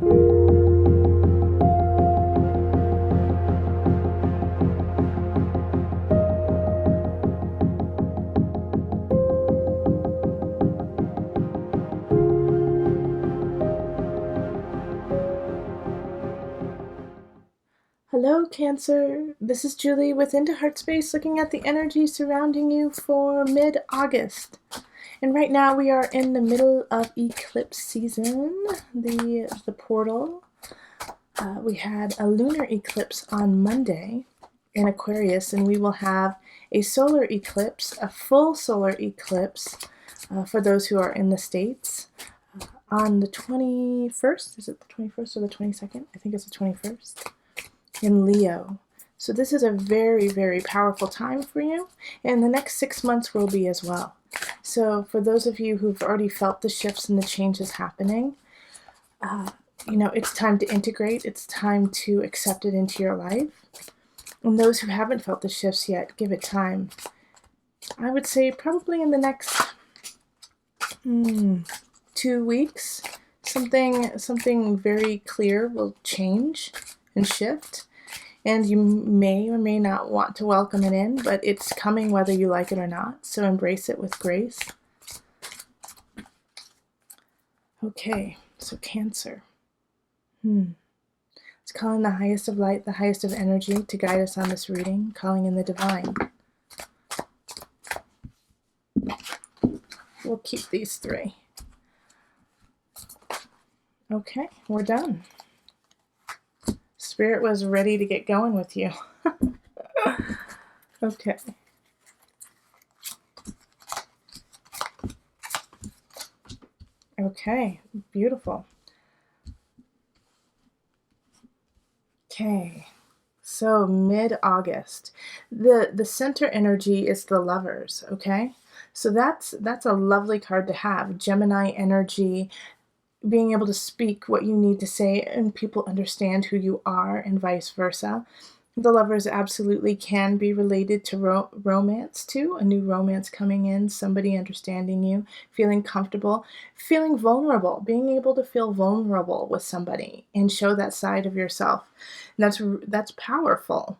Hello, Cancer. This is Julie with Into Heartspace, looking at the energy surrounding you for mid-August. And right now we are in the middle of eclipse season, the portal. We had a lunar eclipse on Monday in Aquarius, and we will have a solar eclipse, a full solar eclipse for those who are in the States on the 21st. Is it the 21st or the 22nd? I think it's the 21st. In Leo. So this is a very, very powerful time for you, and the next 6 months will be as well. So for those of you who've already felt the shifts and the changes happening, it's time to integrate. It's time to accept it into your life. And those who haven't felt the shifts yet, give it time. I would say probably in the next 2 weeks, something very clear will change and shift. And you may or may not want to welcome it in, but it's coming whether you like it or not. So embrace it with grace. Okay, so Cancer. It's calling the highest of light, the highest of energy to guide us on this reading, calling in the divine. We'll keep these 3. Okay, we're done. Spirit was ready to get going with you. Okay. Okay, beautiful. Okay, so mid-August. The center energy is the Lovers, okay? So that's a lovely card to have. Gemini energy, being able to speak what you need to say and people understand who you are and vice versa. The Lovers absolutely can be related to romance too, a new romance coming in, somebody understanding you, feeling comfortable, feeling vulnerable, being able to feel vulnerable with somebody and show that side of yourself. That's powerful.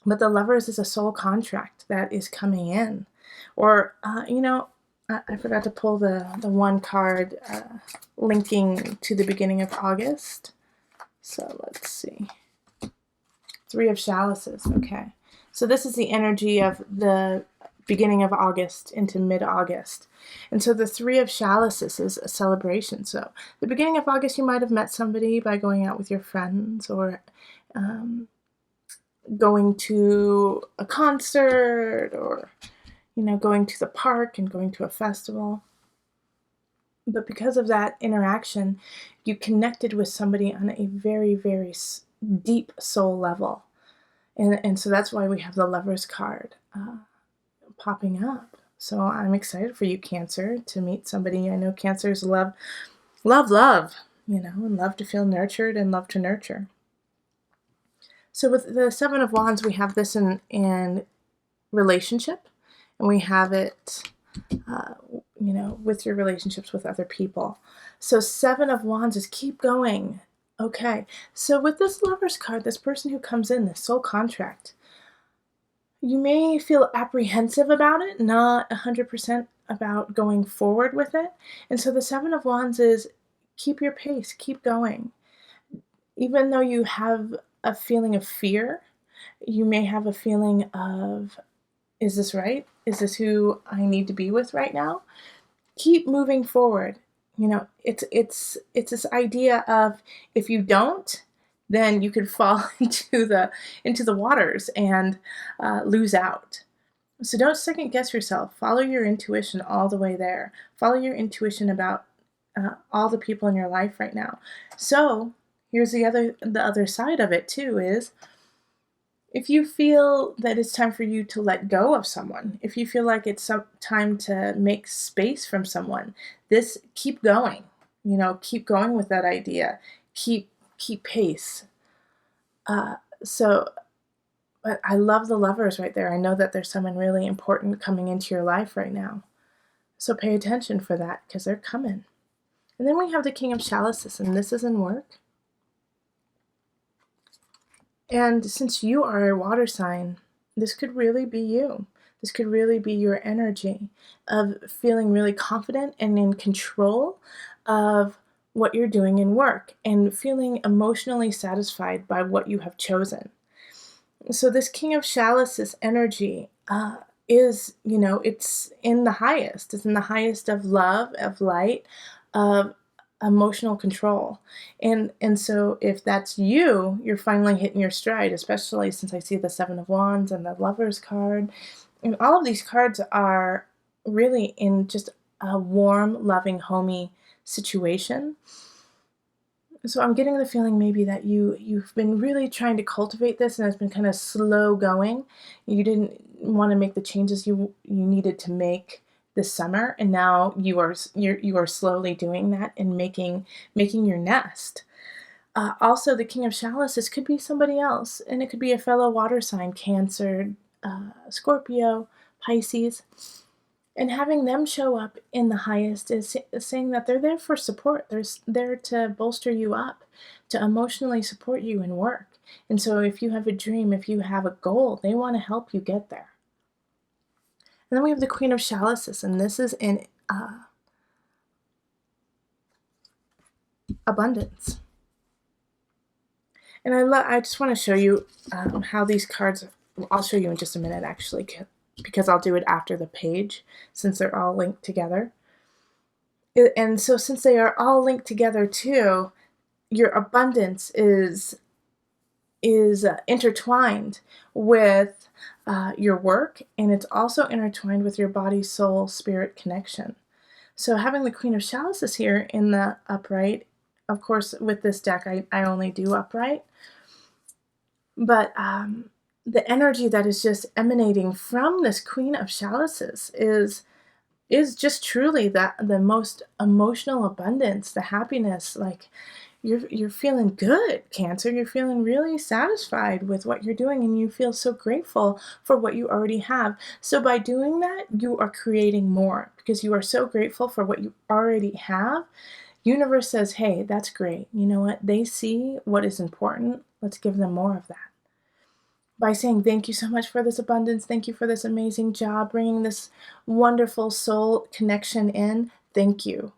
But the Lovers is a soul contract that is coming in. Or, I forgot to pull the one card linking to the beginning of August. So let's see. 3 of Chalices. Okay. So this is the energy of the beginning of August into mid-August. And so the 3 of Chalices is a celebration. So the beginning of August, you might have met somebody by going out with your friends or going to a concert or going to the park and going to a festival. But because of that interaction, you connected with somebody on a very, very deep soul level. And so that's why we have the Lovers card popping up. So I'm excited for you, Cancer, to meet somebody. I know Cancers love, and love to feel nurtured and love to nurture. So with the 7 of Wands, we have this in relationship. And we have it, with your relationships with other people. So 7 of Wands is keep going. Okay, so with this Lovers card, this person who comes in, this soul contract, you may feel apprehensive about it, not 100% about going forward with it. And so the 7 of Wands is keep your pace, keep going. Even though you have a feeling of fear, you may have a feeling of, is this right? Is this who I need to be with right now? Keep moving forward. It's this idea of if you don't, then you could fall into the waters and lose out. So don't second guess yourself. Follow your intuition all the way there. Follow your intuition about all the people in your life right now. So here's the other side of it too is, if you feel that it's time for you to let go of someone, if you feel like it's time to make space from someone, keep going. Keep going with that idea. Keep pace. But I love the Lovers right there. I know that there's someone really important coming into your life right now. So pay attention for that because they're coming. And then we have the King of Chalices, and this is in work. And since you are a water sign, this could really be you. This could really be your energy of feeling really confident and in control of what you're doing in work and feeling emotionally satisfied by what you have chosen. So this King of Chalices energy is, it's in the highest. It's in the highest of love, of light, of emotional control. And so if that's you, you're finally hitting your stride, especially since I see the Seven of Wands and the Lovers card. And all of these cards are really in just a warm, loving, homey situation. So I'm getting the feeling maybe that you've been really trying to cultivate this, and it's been kind of slow going. You didn't want to make the changes you needed to make this summer, and now you are slowly doing that and making your nest. Also, the King of Chalices could be somebody else, and it could be a fellow water sign, Cancer, Scorpio, Pisces. And having them show up in the highest is saying that they're there for support. They're there to bolster you up, to emotionally support you in work. And so if you have a dream, if you have a goal, they want to help you get there. And then we have the Queen of Chalices, and this is in abundance. And I just want to show you how these cards, I'll show you in just a minute actually, because I'll do it after the page since they're all linked together. And so since they are all linked together too, your abundance is intertwined with your work, and it's also intertwined with your body, soul, spirit connection. So having the Queen of Chalices here in the upright, of course with this deck I only do upright, but the energy that is just emanating from this Queen of Chalices is just truly the most emotional abundance, the happiness. Like you're feeling good, Cancer. You're feeling really satisfied with what you're doing, and you feel so grateful for what you already have. So by doing that, you are creating more because you are so grateful for what you already have. Universe says, hey, that's great. You know what? They see what is important. Let's give them more of that. By saying thank you so much for this abundance, thank you for this amazing job, bringing this wonderful soul connection in, thank you.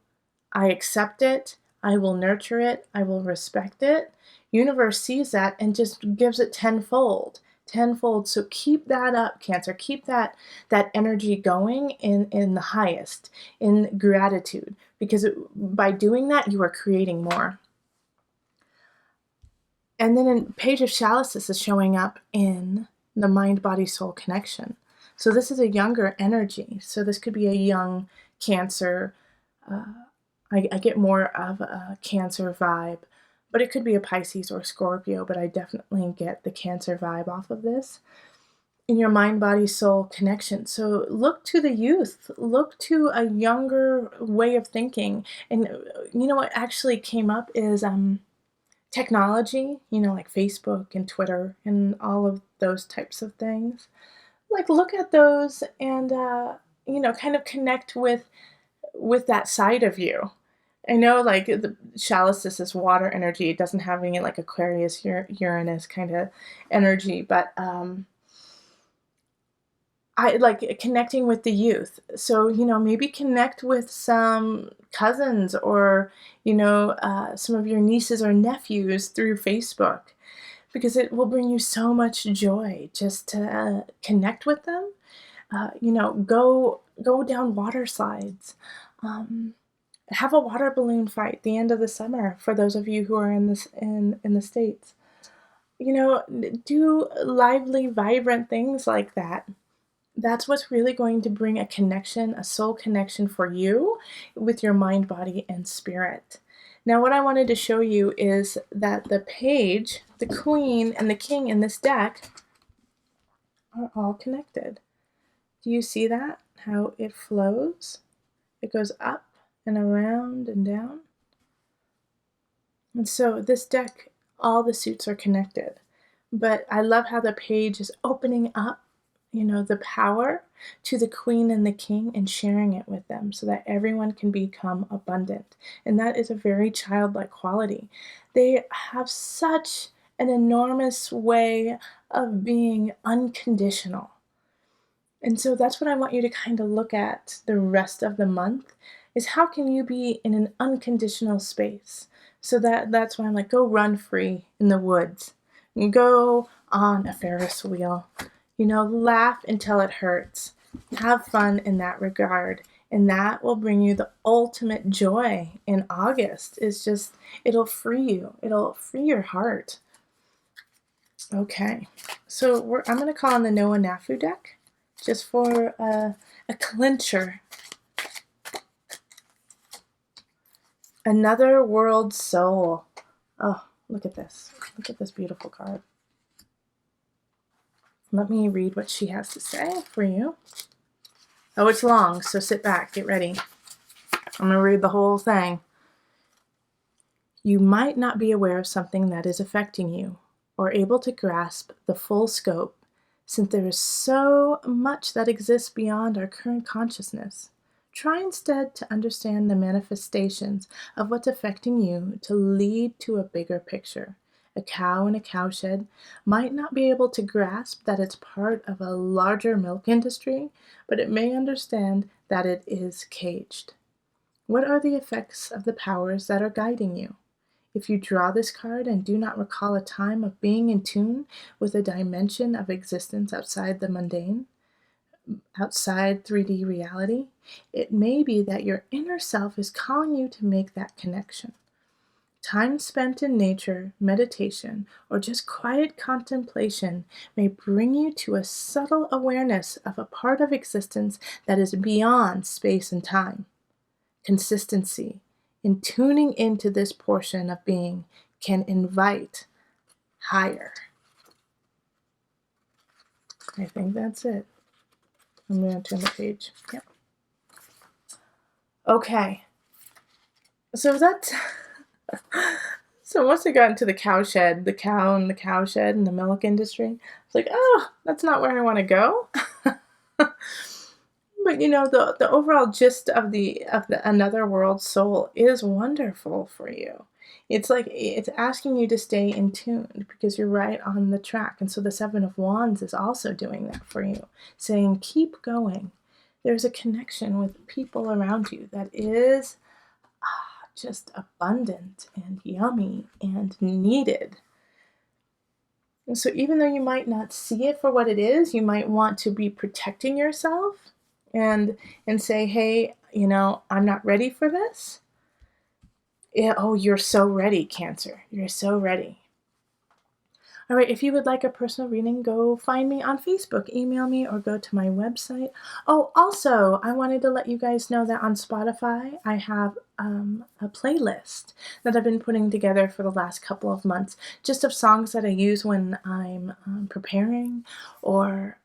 I accept it, I will nurture it, I will respect it. Universe sees that and just gives it tenfold. So keep that up, Cancer. Keep that energy going in the highest, in gratitude, because by doing that, you are creating more. And then in Page of Chalices is showing up in the mind-body-soul connection. So this is a younger energy. So this could be a young Cancer. I get more of a Cancer vibe, but it could be a Pisces or Scorpio, but I definitely get the Cancer vibe off of this. In your mind-body-soul connection. So look to the youth. Look to a younger way of thinking. And you know what actually came up is technology, like Facebook and Twitter and all of those types of things. Like look at those and kind of connect with that side of you. I know like the Chalices is water energy. It doesn't have any like Aquarius, Uranus kind of energy, but I like connecting with the youth. So, maybe connect with some cousins or, some of your nieces or nephews through Facebook, because it will bring you so much joy just to connect with them. Go down water slides. Have a water balloon fight at the end of the summer for those of you who are in the States. Do lively, vibrant things like that. That's what's really going to bring a connection, a soul connection for you with your mind, body, and spirit. Now, what I wanted to show you is that the page, the Queen, and the King in this deck are all connected. Do you see that? How it flows? It goes up and around and down. And so this deck, all the suits are connected. But I love how the page is opening up the power to the queen and the king and sharing it with them so that everyone can become abundant. And that is a very childlike quality. They have such an enormous way of being unconditional. And so that's what I want you to kind of look at the rest of the month is how can you be in an unconditional space? So that's why I'm like, go run free in the woods. Go on a Ferris wheel. Laugh until it hurts. Have fun in that regard. And that will bring you the ultimate joy in August. It'll free you. It'll free your heart. Okay, so I'm going to call on the Noah Knafo deck just for a clincher. Another world soul. Oh, look at this. Look at this beautiful card. Let me read what she has to say for you. Oh, it's long, so sit back, get ready. I'm going to read the whole thing. You might not be aware of something that is affecting you or able to grasp the full scope, since there is so much that exists beyond our current consciousness. Try instead to understand the manifestations of what's affecting you to lead to a bigger picture. A cow in a cowshed might not be able to grasp that it's part of a larger milk industry, but it may understand that it is caged. What are the effects of the powers that are guiding you? If you draw this card and do not recall a time of being in tune with a dimension of existence outside the mundane, outside 3D reality, it may be that your inner self is calling you to make that connection. Time spent in nature, meditation, or just quiet contemplation may bring you to a subtle awareness of a part of existence that is beyond space and time. Consistency in tuning into this portion of being can invite higher. I think that's it. I'm going to turn the page. Yep. Okay. So that's... So once I got into the cowshed, the cow and the cowshed and the milk industry, it's like, oh, that's not where I want to go. But the overall gist of the another world soul is wonderful for you. It's like it's asking you to stay in tune because you're right on the track. And so the Seven of Wands is also doing that for you, saying keep going. There's a connection with people around you that is just abundant and yummy and needed. And so even though you might not see it for what it is, you might want to be protecting yourself and say, hey, I'm not ready for this. Yeah, oh, you're so ready, Cancer. You're so ready. All right, if you would like a personal reading, go find me on Facebook, email me, or go to my website. Oh, also, I wanted to let you guys know that on Spotify, I have a playlist that I've been putting together for the last couple of months, just of songs that I use when I'm preparing or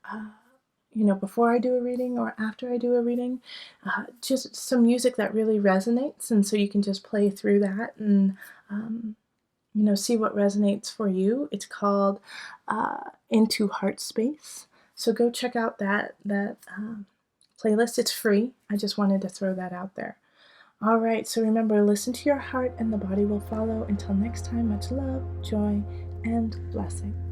before I do a reading or after I do a reading, just some music that really resonates. And so you can just play through that and, see what resonates for you. It's called Into Heartspace. So go check out that playlist. It's free. I just wanted to throw that out there. All right. So remember, listen to your heart and the body will follow. Until next time, much love, joy, and blessing.